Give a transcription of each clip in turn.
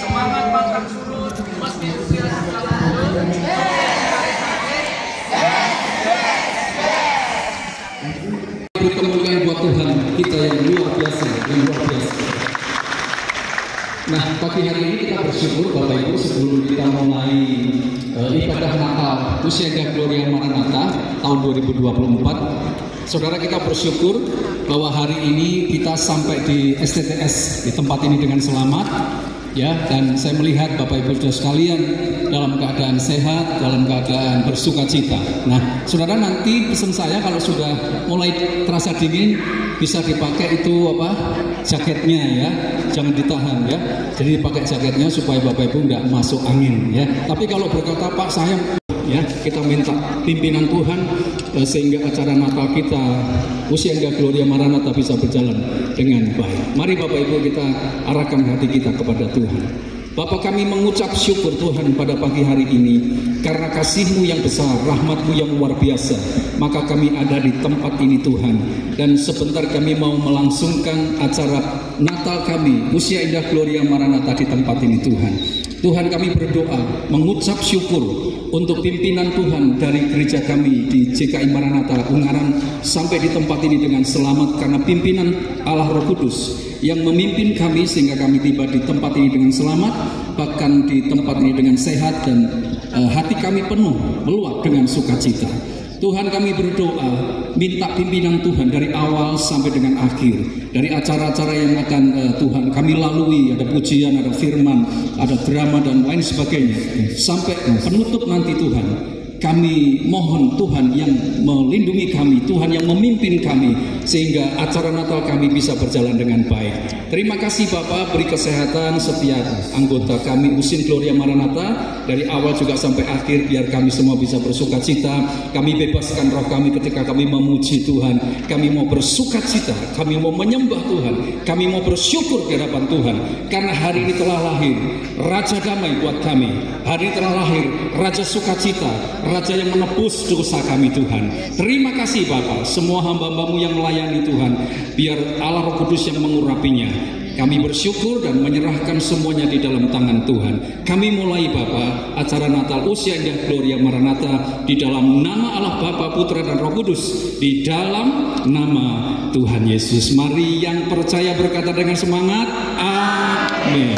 Semangat pantang surut, pasti usia beri kemuliaan buat Tuhan kita yang luar biasa, Nah, pagi hari ini kita bersyukur Bapak Ibu sebelum kita mulai ibadah Natal Usia Indah Gloria Maranatha tahun 2024. Saudara, kita bersyukur bahwa hari ini kita sampai di STTS di tempat ini dengan selamat. Ya, dan saya melihat Bapak Ibu Saudara sekalian dalam keadaan sehat, dalam keadaan bersukacita. Nah, saudara, nanti pesan saya kalau sudah mulai terasa dingin bisa dipakai itu jaketnya ya, jangan ditahan ya. Jadi dipakai jaketnya supaya Bapak Ibu nggak masuk angin ya. Tapi kalau berkata Pak saya ya, kita minta pimpinan Tuhan sehingga acara Natal kita Usia Indah Gloria Maranatha bisa berjalan dengan baik. Mari Bapak Ibu kita arahkan hati kita kepada Tuhan. Bapa, kami mengucap syukur Tuhan pada pagi hari ini karena kasih-Mu yang besar, rahmat-Mu yang luar biasa, maka kami ada di tempat ini Tuhan. Dan sebentar kami mau melangsungkan acara Natal kami Usia Indah Gloria Maranatha di tempat ini Tuhan. Tuhan, kami berdoa mengucap syukur untuk pimpinan Tuhan dari gereja kami di GKI Maranatha Ungaran sampai di tempat ini dengan selamat karena pimpinan Allah Roh Kudus yang memimpin kami sehingga kami tiba di tempat ini dengan selamat, bahkan di tempat ini dengan sehat dan hati kami penuh meluap dengan sukacita. Tuhan, kami berdoa minta pimpinan Tuhan dari awal sampai dengan akhir, dari acara-acara yang akan Tuhan kami lalui, ada pujian, ada firman, ada drama dan lain sebagainya, sampai penutup nanti Tuhan kami mohon Tuhan yang melindungi kami, Tuhan yang memimpin kami, sehingga acara Natal kami bisa berjalan dengan baik. Terima kasih Bapak, beri kesehatan setiap anggota kami Usin Gloria Maranatha dari awal juga sampai akhir, biar kami semua bisa bersukacita. Kami bebaskan roh kami ketika kami memuji Tuhan. Kami mau bersukacita, kami mau menyembah Tuhan, kami mau bersyukur di hadapan Tuhan, karena hari ini telah lahir Raja Damai buat kami. Hari ini telah lahir Raja Sukacita, Raja yang menebus dosa kami Tuhan. Terima kasih Bapak, semua hamba-Hambamu yang melayani Tuhan, biar Allah Roh Kudus yang mengurapinya. Kami bersyukur dan menyerahkan semuanya di dalam tangan Tuhan. Kami mulai Bapa acara Natal Usia Indah Gloria Maranatha di dalam nama Allah Bapa, Putra dan Roh Kudus, di dalam nama Tuhan Yesus. Mari yang percaya berkata dengan semangat, amin.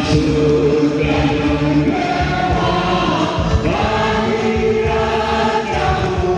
Surga, bagi rajamu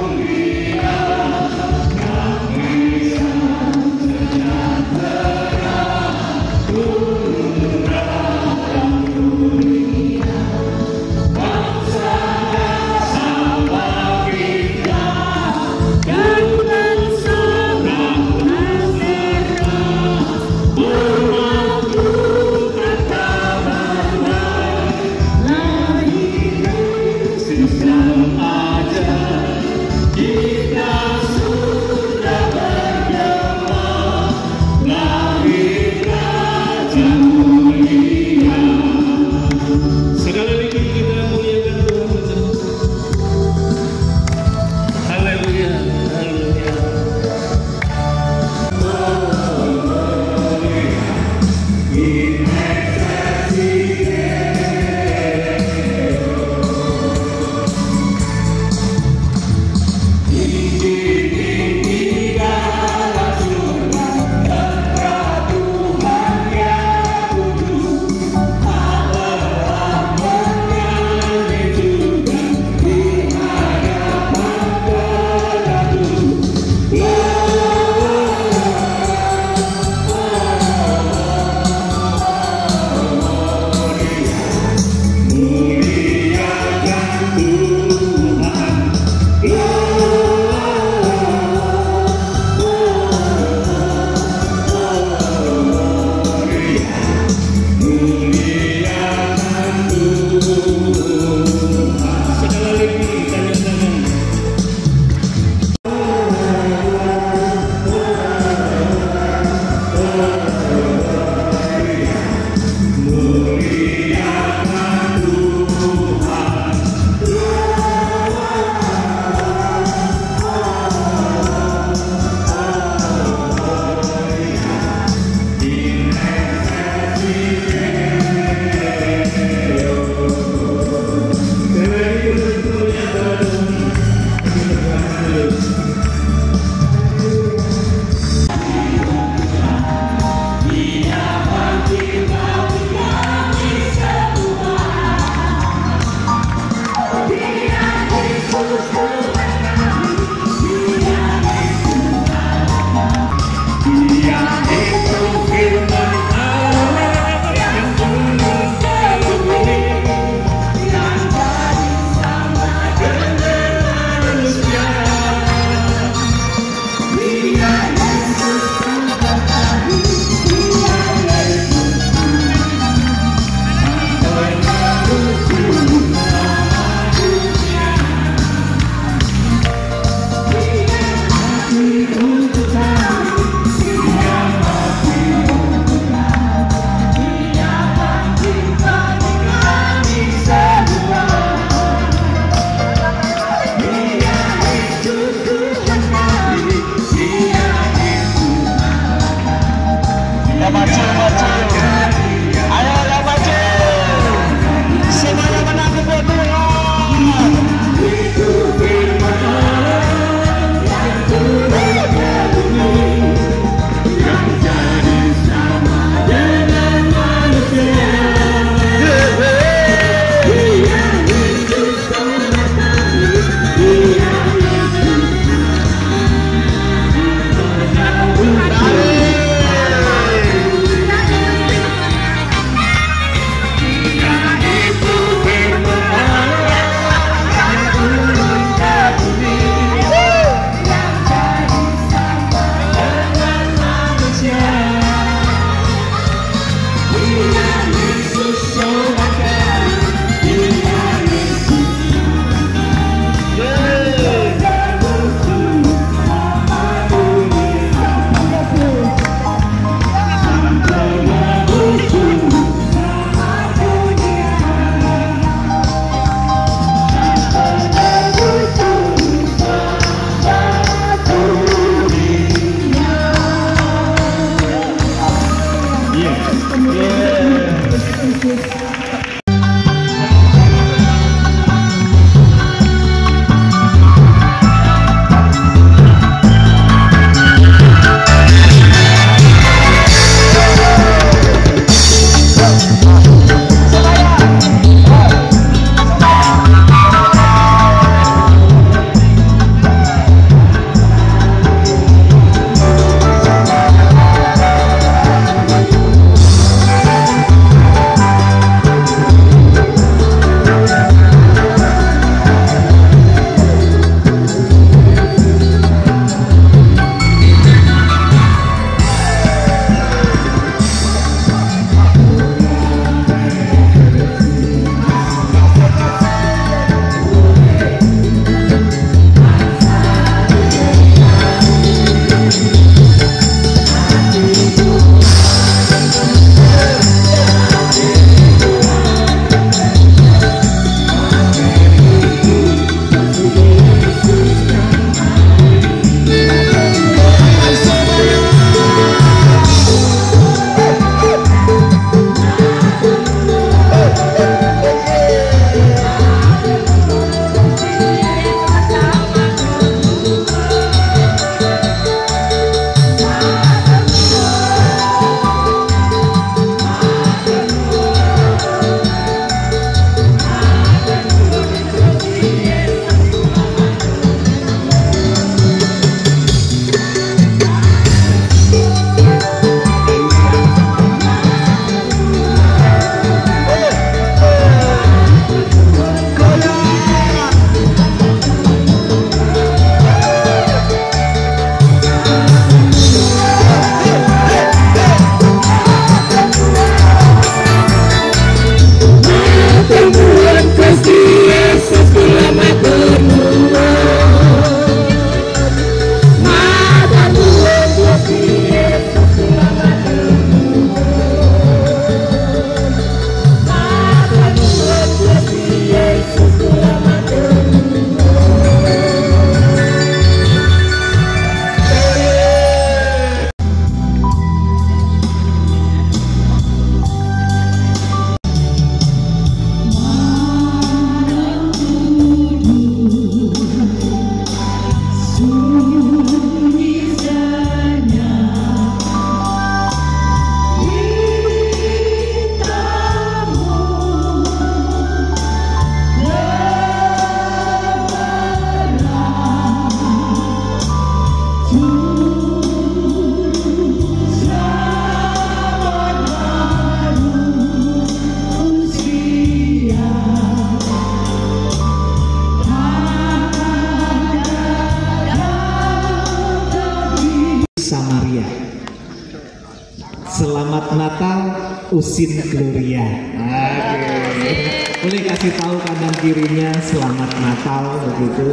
urusin Gloria. Oke. Boleh kasih tahu kanan kirinya selamat Natal begitu.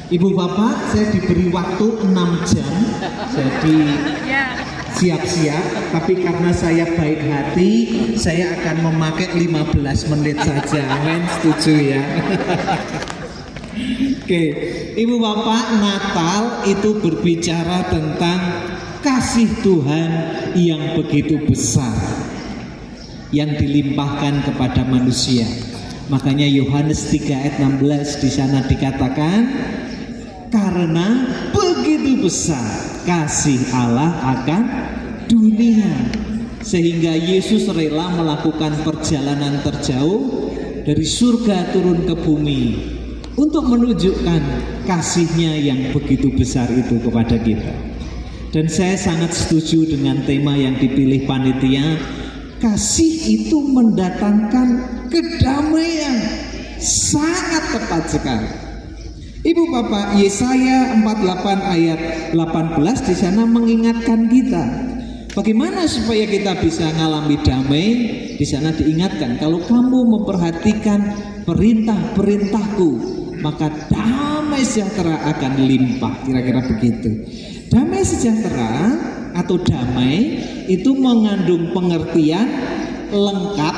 Ibu bapak, saya diberi waktu 6 jam, jadi siap-siap. Tapi karena saya baik hati, saya akan memakai 15 menit saja. Amin, setuju ya. Oke, ibu bapak, Natal itu berbicara tentang kasih Tuhan yang begitu besar yang dilimpahkan kepada manusia. Makanya Yohanes 3 ayat 16 di sana dikatakan, karena begitu besar kasih Allah akan dunia, sehingga Yesus rela melakukan perjalanan terjauh dari surga turun ke bumi untuk menunjukkan kasihnya yang begitu besar itu kepada kita. Dan saya sangat setuju dengan tema yang dipilih panitia. Kasih itu mendatangkan kedamaian. Sangat tepat sekali. Ibu bapak, Yesaya 48 ayat 18 di sana mengingatkan kita bagaimana supaya kita bisa mengalami damai. Di sana diingatkan, kalau kamu memperhatikan perintah-perintahku, maka damai sejahtera akan limpah. Kira-kira begitu. Damai sejahtera atau damai itu mengandung pengertian lengkap,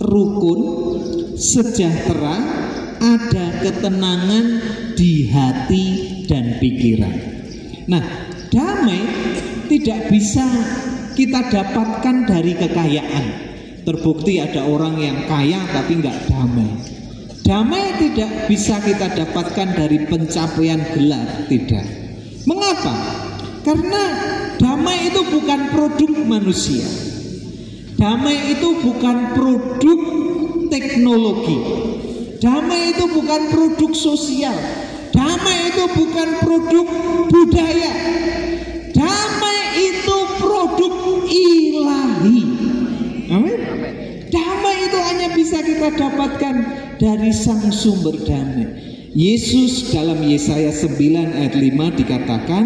rukun, sejahtera, ada ketenangan di hati dan pikiran. Nah, damai tidak bisa kita dapatkan dari kekayaan. Terbukti ada orang yang kaya tapi nggak damai. Damai tidak bisa kita dapatkan dari pencapaian gelar, tidak. Mengapa? Karena damai itu bukan produk manusia. Damai itu bukan produk teknologi. Damai itu bukan produk sosial. Damai itu bukan produk budaya. Damai itu produk ilahi. Amin. Damai itu hanya bisa kita dapatkan dari sang sumber damai. Yesus dalam Yesaya 9 ayat 5 dikatakan,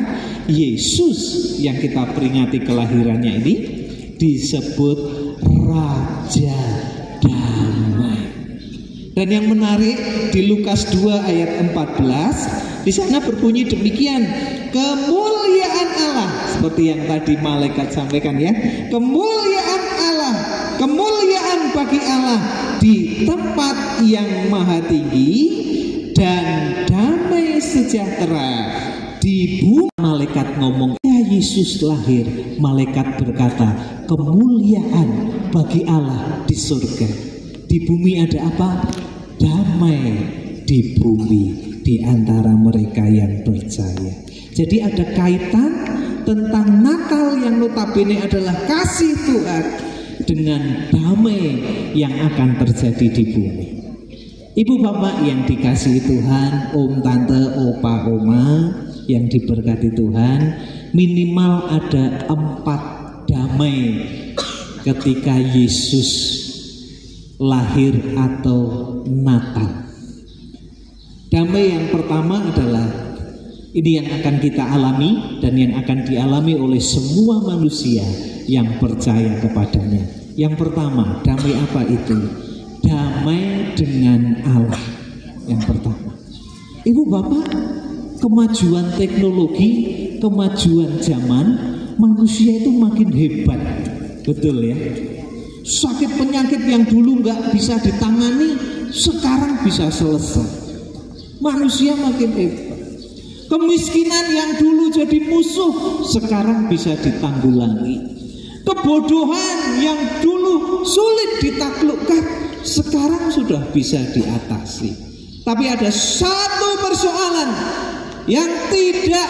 Yesus yang kita peringati kelahirannya ini disebut Raja Damai. Dan yang menarik di Lukas 2 ayat 14 di sana berbunyi demikian, kemuliaan Allah, seperti yang tadi malaikat sampaikan ya, kemuliaan Allah, kemuliaan bagi Allah di tempat yang maha tinggi dan damai sejahtera di bumi. Malaikat ngomong, ya Yesus lahir, malaikat berkata, kemuliaan bagi Allah di surga. Di bumi ada apa? Damai di bumi di antara mereka yang percaya. Jadi ada kaitan tentang Natal yang notabene adalah kasih Tuhan dengan damai yang akan terjadi di bumi. Ibu bapak yang dikasihi Tuhan, om tante, opa, oma yang diberkati Tuhan, minimal ada 4 damai ketika Yesus lahir atau Natal. Damai yang pertama adalah ini yang akan kita alami dan yang akan dialami oleh semua manusia yang percaya kepadanya. Yang pertama, damai apa itu? Damai dengan Allah. Yang pertama. Ibu bapak, kemajuan teknologi, kemajuan zaman, manusia itu makin hebat. Betul ya? Sakit penyakit yang dulu nggak bisa ditangani, sekarang bisa selesai. Manusia makin hebat. Kemiskinan yang dulu jadi musuh, sekarang bisa ditanggulangi. Kebodohan yang dulu sulit ditaklukkan, sekarang sudah bisa diatasi. Tapi ada satu persoalan yang tidak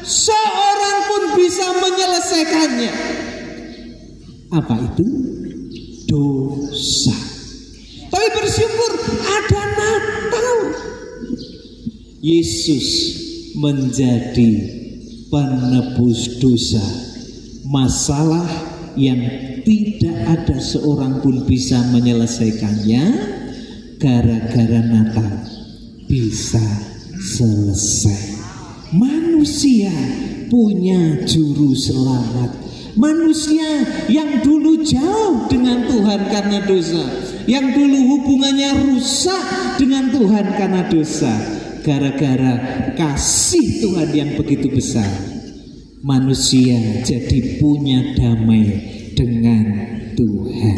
seorang pun bisa menyelesaikannya. Apa itu? Dosa. Tapi bersyukur ada Natal. Yesus menjadi penebus dosa. Masalah yang tidak ada seorang pun bisa menyelesaikannya, gara-gara Natal bisa selesai. Manusia punya juru selamat. Manusia yang dulu jauh dengan Tuhan karena dosa, yang dulu hubungannya rusak dengan Tuhan karena dosa, gara-gara kasih Tuhan yang begitu besar, manusia jadi punya damai dengan Tuhan.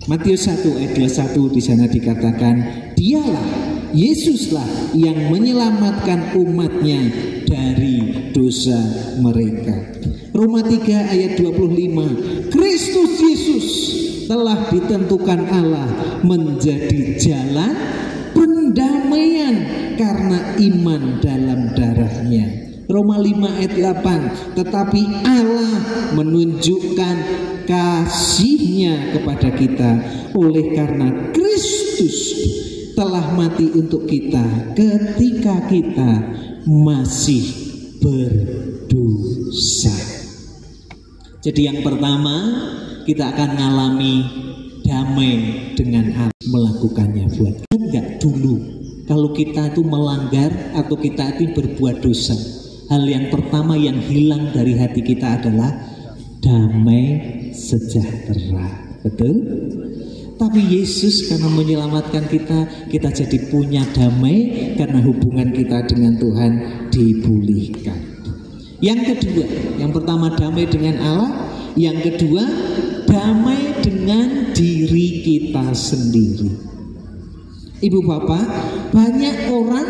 Matius 1 ayat 21 di sana dikatakan, dialah Yesuslah yang menyelamatkan umatnya dari dosa mereka. Roma 3 ayat 25, Kristus Yesus telah ditentukan Allah menjadi jalan pendamaian karena iman dalam darahnya. Roma 5 ayat 8, tetapi Allah menunjukkan kasih-Nya kepada kita oleh karena Kristus telah mati untuk kita ketika kita masih berdosa. Jadi yang pertama, kita akan mengalami damai dengan Allah, melakukannya buat kita. Enggak dulu kalau kita itu melanggar atau kita itu berbuat dosa, hal yang pertama yang hilang dari hati kita adalah damai sejahtera. Betul? Tapi Yesus karena menyelamatkan kita, kita jadi punya damai karena hubungan kita dengan Tuhan dipulihkan. Yang kedua, yang pertama damai dengan Allah, yang kedua damai dengan diri kita sendiri. Ibu bapak, banyak orang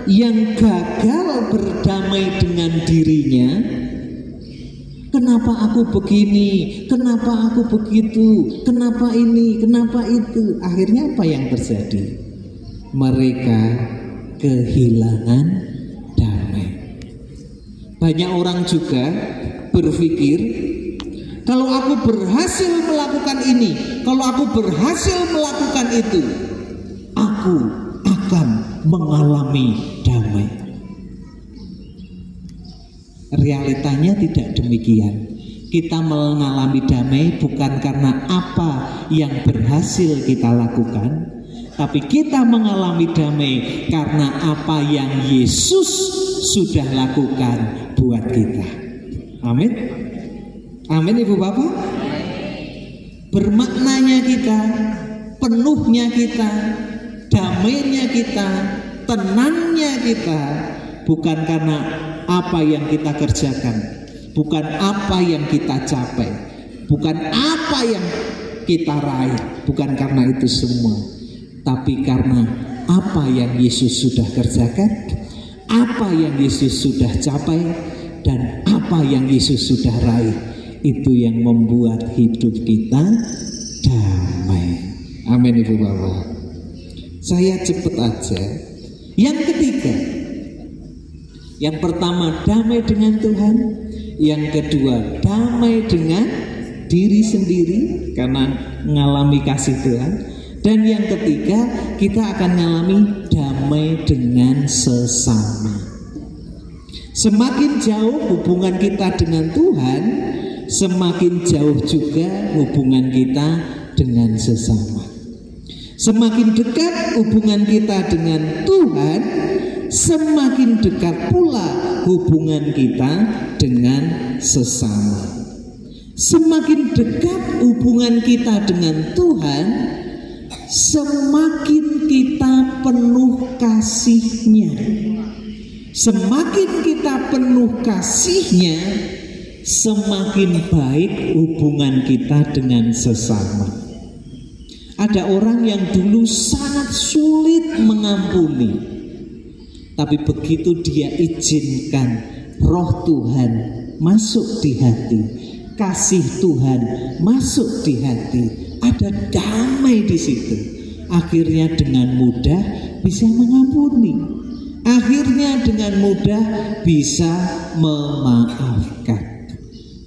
yang gagal berdamai dengan dirinya. Kenapa aku begini? Kenapa aku begitu? Kenapa ini? Kenapa itu? Akhirnya apa yang terjadi? Mereka kehilangan damai. Banyak orang juga berpikir, kalau aku berhasil melakukan ini, kalau aku berhasil melakukan itu, aku akan mengalami damai. Realitanya tidak demikian. Kita mengalami damai bukan karena apa yang berhasil kita lakukan, tapi kita mengalami damai karena apa yang Yesus sudah lakukan buat kita. Amin. Amin ibu bapak. Bermaknanya kita, penuhnya kita, damainya kita, tenangnya kita, bukan karena apa yang kita kerjakan, bukan apa yang kita capai, bukan apa yang kita raih, bukan karena itu semua, tapi karena apa yang Yesus sudah kerjakan, apa yang Yesus sudah capai, dan apa yang Yesus sudah raih. Itu yang membuat hidup kita damai. Amin ibu bapak. Saya cepet aja. Yang ketiga, yang pertama damai dengan Tuhan, yang kedua damai dengan diri sendiri karena mengalami kasih Tuhan, dan yang ketiga kita akan mengalami damai dengan sesama. Semakin jauh hubungan kita dengan Tuhan, semakin jauh juga hubungan kita dengan sesama. Semakin dekat hubungan kita dengan Tuhan, semakin dekat pula hubungan kita dengan sesama. Semakin dekat hubungan kita dengan Tuhan, semakin kita penuh kasih-Nya. Semakin kita penuh kasih-Nya, semakin baik hubungan kita dengan sesama. Ada orang yang dulu sangat sulit mengampuni, tapi begitu dia izinkan roh Tuhan masuk di hati, kasih Tuhan masuk di hati, ada damai di situ. Akhirnya dengan mudah bisa mengampuni. Akhirnya dengan mudah bisa memaafkan.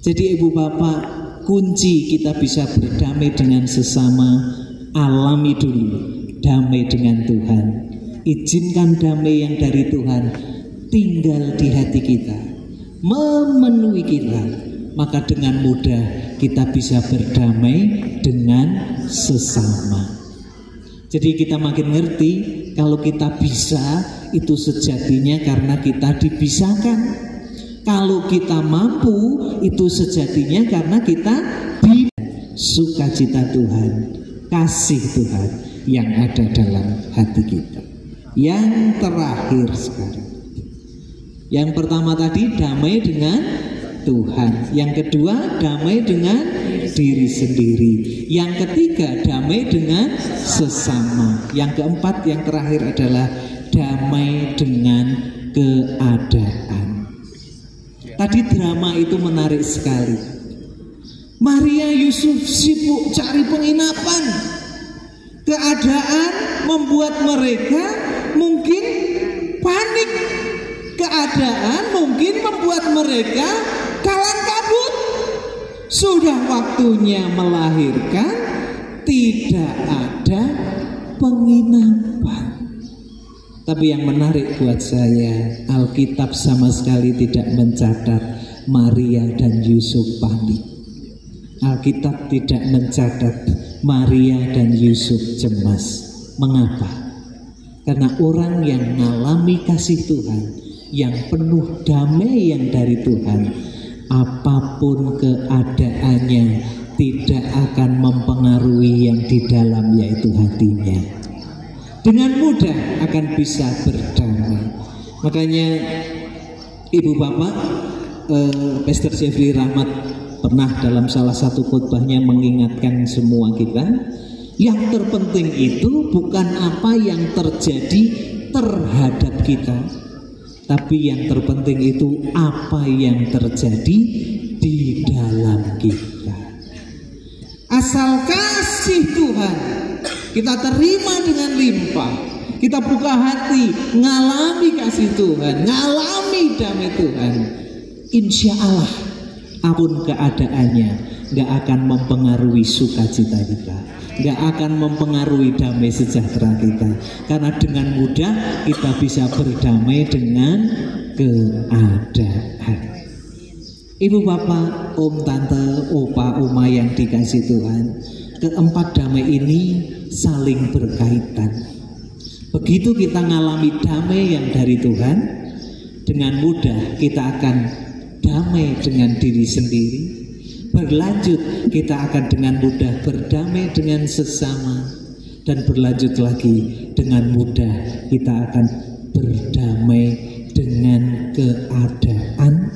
Jadi ibu bapak, kunci kita bisa berdamai dengan sesama, alami dulu damai dengan Tuhan. Izinkan damai yang dari Tuhan tinggal di hati kita, memenuhi kita, maka dengan mudah kita bisa berdamai dengan sesama. Jadi kita makin ngerti kalau kita bisa itu sejatinya karena kita dipisahkan. Kalau kita mampu, itu sejatinya karena kita di sukacita Tuhan, kasih Tuhan yang ada dalam hati kita. Yang terakhir sekarang, yang pertama tadi damai dengan Tuhan, yang kedua damai dengan diri sendiri, yang ketiga damai dengan sesama, yang keempat, yang terakhir adalah damai dengan keadaan. Tadi drama itu menarik sekali. Maria Yusuf sibuk cari penginapan. Keadaan membuat mereka mungkin panik. Keadaan mungkin membuat mereka kalang kabut. Sudah waktunya melahirkan, tidak ada penginapan. Tapi yang menarik buat saya, Alkitab sama sekali tidak mencatat Maria dan Yusuf panik. Alkitab tidak mencatat Maria dan Yusuf cemas. Mengapa? Karena orang yang mengalami kasih Tuhan, yang penuh damai yang dari Tuhan, apapun keadaannya tidak akan mempengaruhi yang di dalam, yaitu hatinya. Dengan mudah akan bisa berdamai. Makanya Ibu Bapak, Pastor Jeffrey Rahmat pernah dalam salah satu khotbahnya mengingatkan semua kita, yang terpenting itu bukan apa yang terjadi terhadap kita, tapi yang terpenting itu apa yang terjadi di dalam kita. Asal kasih Tuhan kita terima dengan limpah, kita buka hati, ngalami kasih Tuhan, ngalami damai Tuhan, insya Allah apapun keadaannya gak akan mempengaruhi sukacita kita, gak akan mempengaruhi damai sejahtera kita, karena dengan mudah kita bisa berdamai dengan keadaan. Ibu bapak, om tante, opa, oma yang dikasih Tuhan, keempat damai ini saling berkaitan. Begitu kita ngalami damai yang dari Tuhan, dengan mudah kita akan damai dengan diri sendiri. Berlanjut, kita akan dengan mudah berdamai dengan sesama. Dan berlanjut lagi, dengan mudah kita akan berdamai dengan keadaan,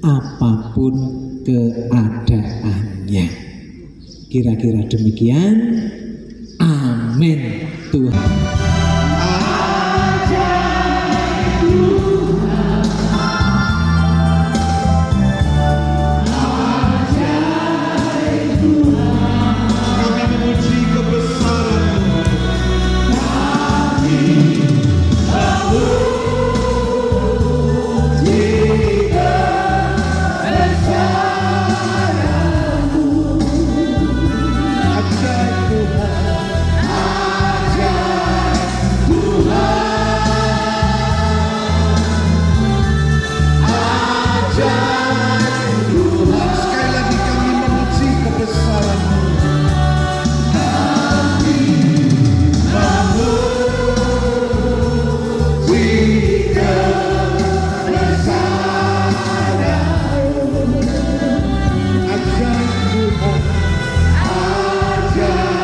apapun keadaannya. Kira-kira demikian. Amin. Tuhan. Ajaib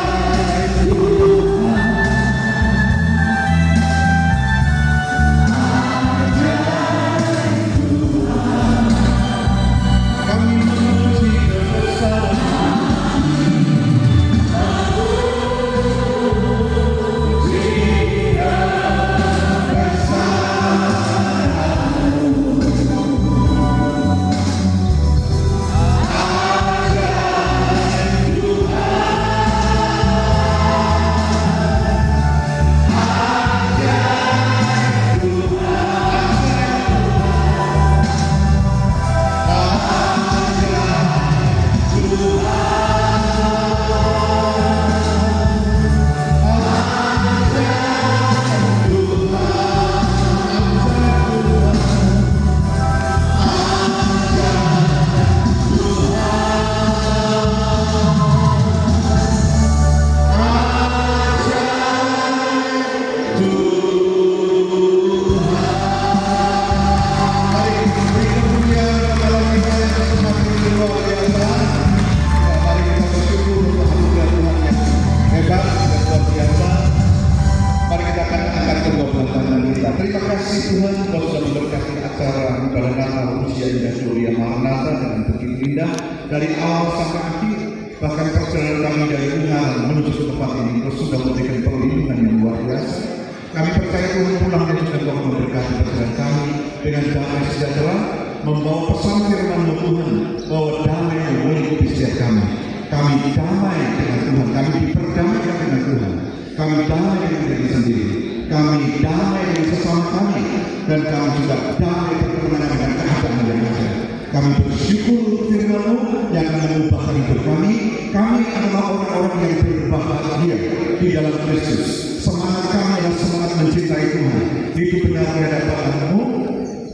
Bahkan perjalanan kami dari Ungaran menuju ke tempat ini, Engkau sudah memberikan perlindungan yang luar biasa. Kami percaya Tuhan pulang dan sudah Tuhan memberkati perjalanan kami dengan damai sejahtera, membawa pesan firman Tuhan bahwa damai yang meliputi setiap kami. Kami damai dengan Tuhan, kami diperdamaikan dengan Tuhan. Kami damai dengan diri sendiri, kami damai dengan sesama kami, dan kami juga damai berkemenangan dengan keadaan yang ada. Kami bersyukur untuk firman-Mu yang akan mengubahkan hidup kami. Kami adalah orang-orang yang berbahagia di dalam Kristus. Semangat kami adalah semangat mencintai Tuhan, hidup benar di hadapan-Mu,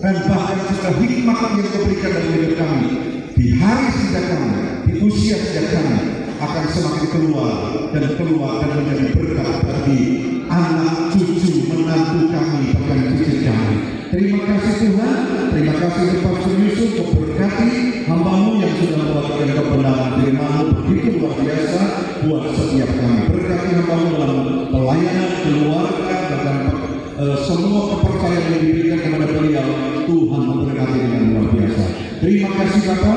dan bahkan juga hikmat yang Kau berikan dalam hidup kami di hari sejak kami, di usia sejak kami, akan semakin keluar dan menjadi berkat bagi anak, cucu, menantu kami, bahkan cucu kami. Terima kasih Tuhan, terima kasih untuk Pastor Yusuf untuk berkati hamba-Mu yang sudah membawakan kebenaran firman-Mu begitu luar biasa buat setiap kami. Berkati hamba-Mu dalam pelayanan keluarga, bahkan semua kepercayaan yang diberikan kepada beliau, Tuhan memberkati dengan luar biasa. Terima kasih Bapa,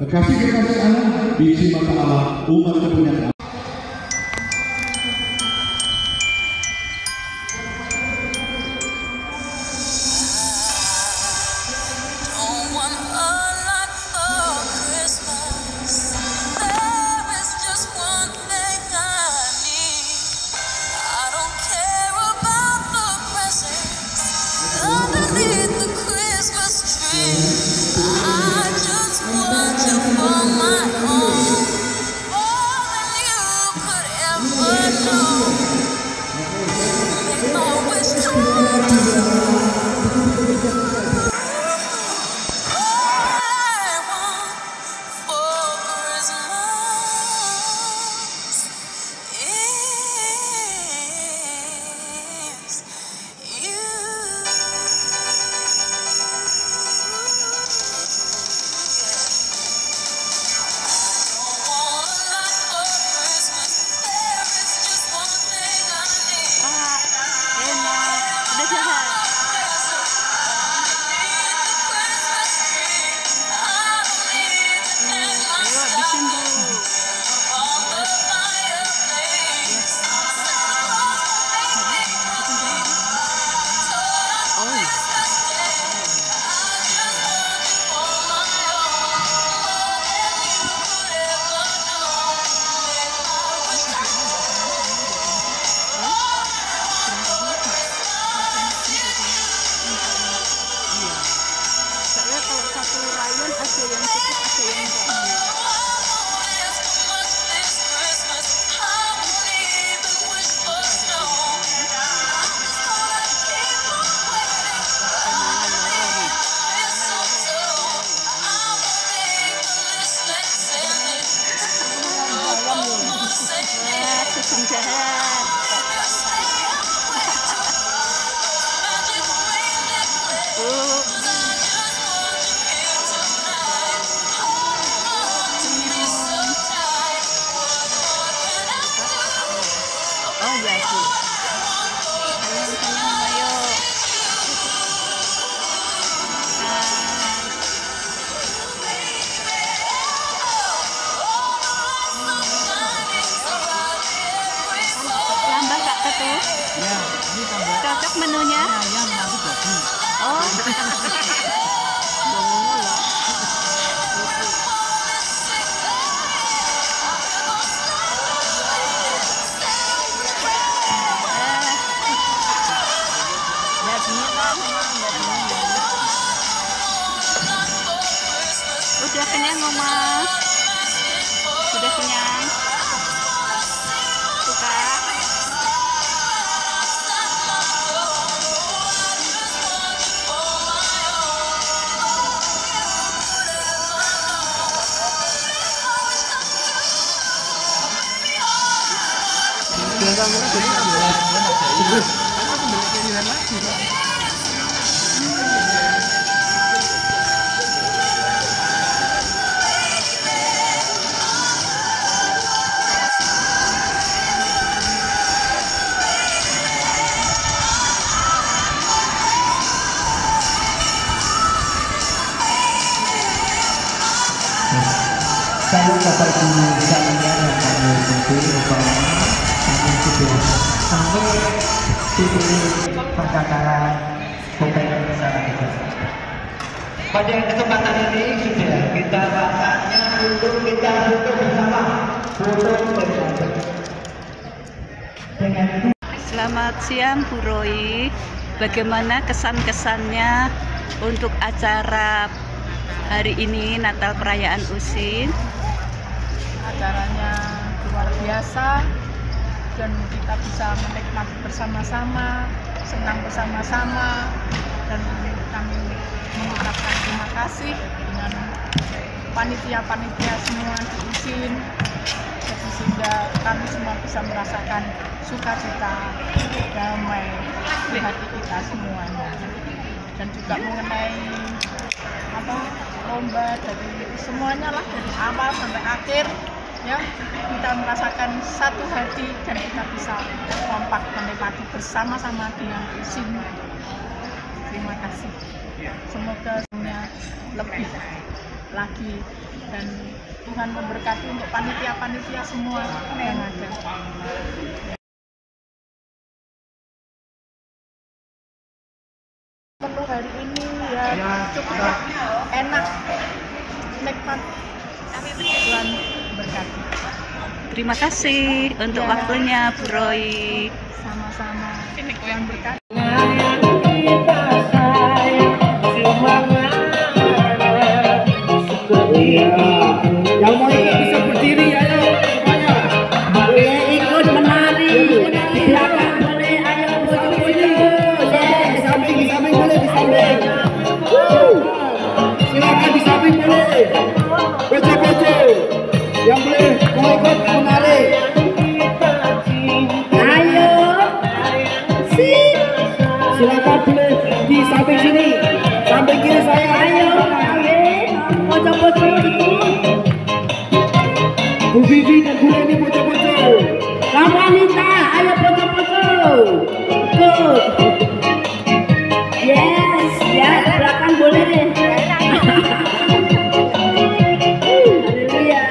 kekasih anak, biji mata Allah, umat kepunyaan. Cocok menunya? Oh. Udah kenyang, Oma? Sudah kenyang? Suka? Saya Bapak Ibu acara Benteng Bersama kita. Pada kesempatan ini sudah kita saatnya untuk kita foto bersama, foto bersama. Selamat siang Bu Roy. Bagaimana kesan-kesannya untuk acara hari ini Natal Perayaan Usin? Acaranya luar biasa dan kita bisa menikmati bersama-sama, senang bersama-sama, dan kami mengucapkan terima kasih dengan panitia-panitia semua di Usin, jadi sehingga kami semua bisa merasakan sukacita, damai di hati kita semuanya. Dan juga mengenai lomba, dari semuanya lah, dari awal sampai akhir ya, kita merasakan satu hati dan kita bisa kompak menikmati bersama-sama dengan Usin. Terima kasih, semoga semuanya lebih lagi dan Tuhan memberkati untuk panitia-panitia semua yang ada. Menu hari ini ya cukup enak, nikmat. Tuhan berkati. Terima kasih untuk waktunya Bu Roy. Sama-sama. Ini Tuhan berkati. Yang mau ikut bisa berdiri ya, semuanya. Boleh ikut menari di belakang, boleh, ayo bojo-bojo. Di samping boleh, di samping. Silakan di samping boleh. Bojo-bojo yang boleh mau ikut menari. Ayo, silakan boleh di samping sini, samping kiri saya. Ayo, bojo-bojo. Bu Vivi dan Bu Leni foto-foto. Kamu wanita, ayo foto-foto. Good. Yes, ya belakang boleh. Haleluya.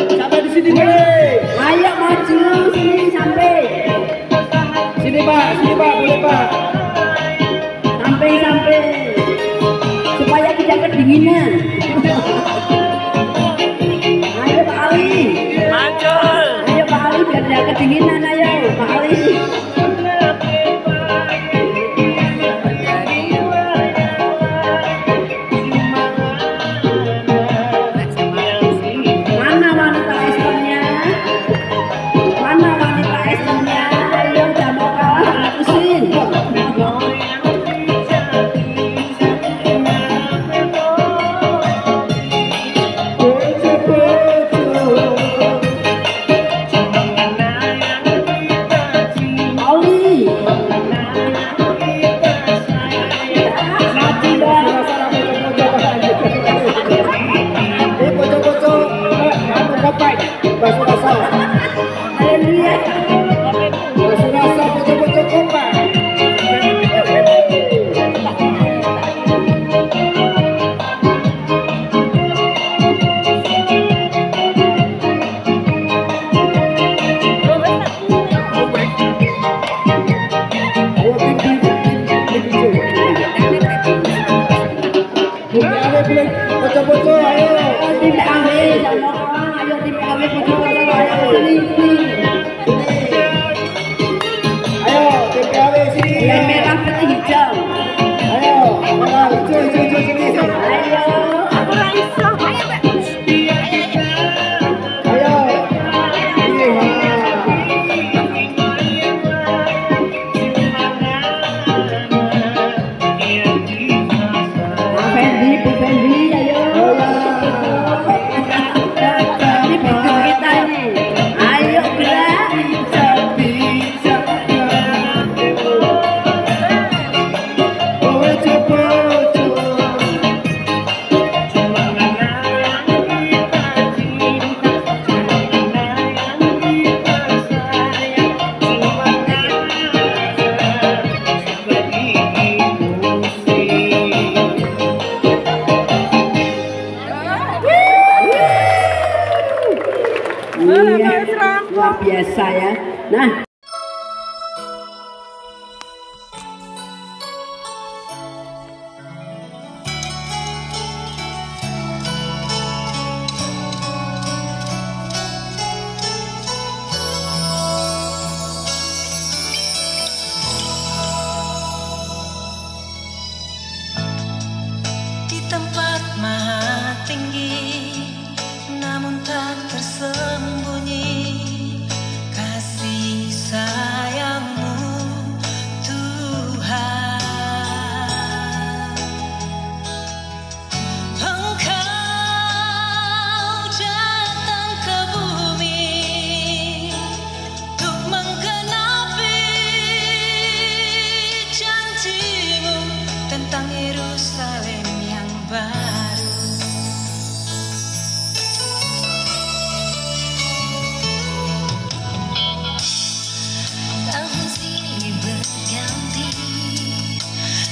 Sampai di sini boleh. Ayo maju sini sampai. Sini Pak, boleh Pak. Sampai supaya tidak kedinginan. Ayo Pak Ali. Maju. Ayo Pak Ali biar tidak kedinginan, ayo Pak Ali. Mana wanita Esternya? Mana wanita Esternya? Ayo jangan mau kalah dengan Usin. biasa ya. Nah, di tempat maha tinggi, namun tak tersembunyi kasih sayangmu Tuhan. Engkau datang ke bumi untuk menggenapi janjimu tentang Yerusalem yang baru. Tahun silih berganti,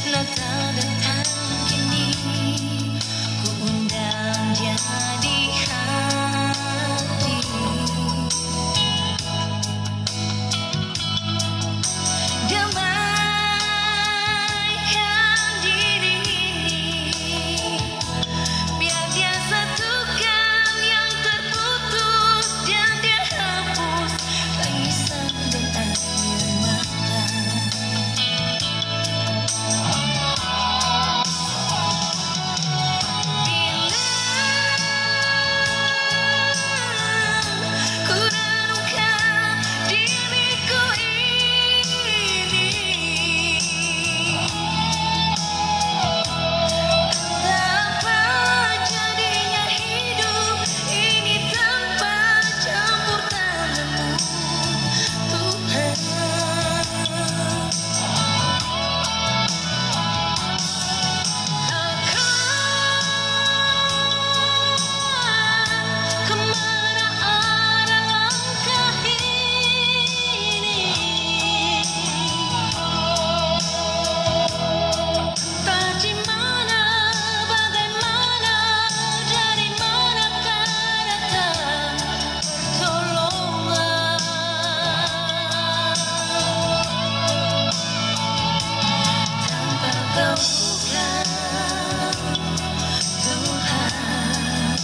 Natal datang kini, ku undang dia di hati. Damaikan diri ini, biar dia satukan yang terputus dan dia hapus tangisan dan air mata. Bila ku renungkan diriku ini, apa jadinya hidup ini tanpa campur tanganmu Tuhan. Kemana arah langkah ini? Entah di mana, bagaimana, dari manakah datang pertolongan. Tanpa Kau bukan Tuhan,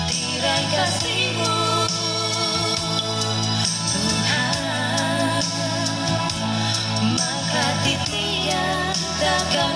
tirai kasih-Mu Tuhan, maka tiada takkan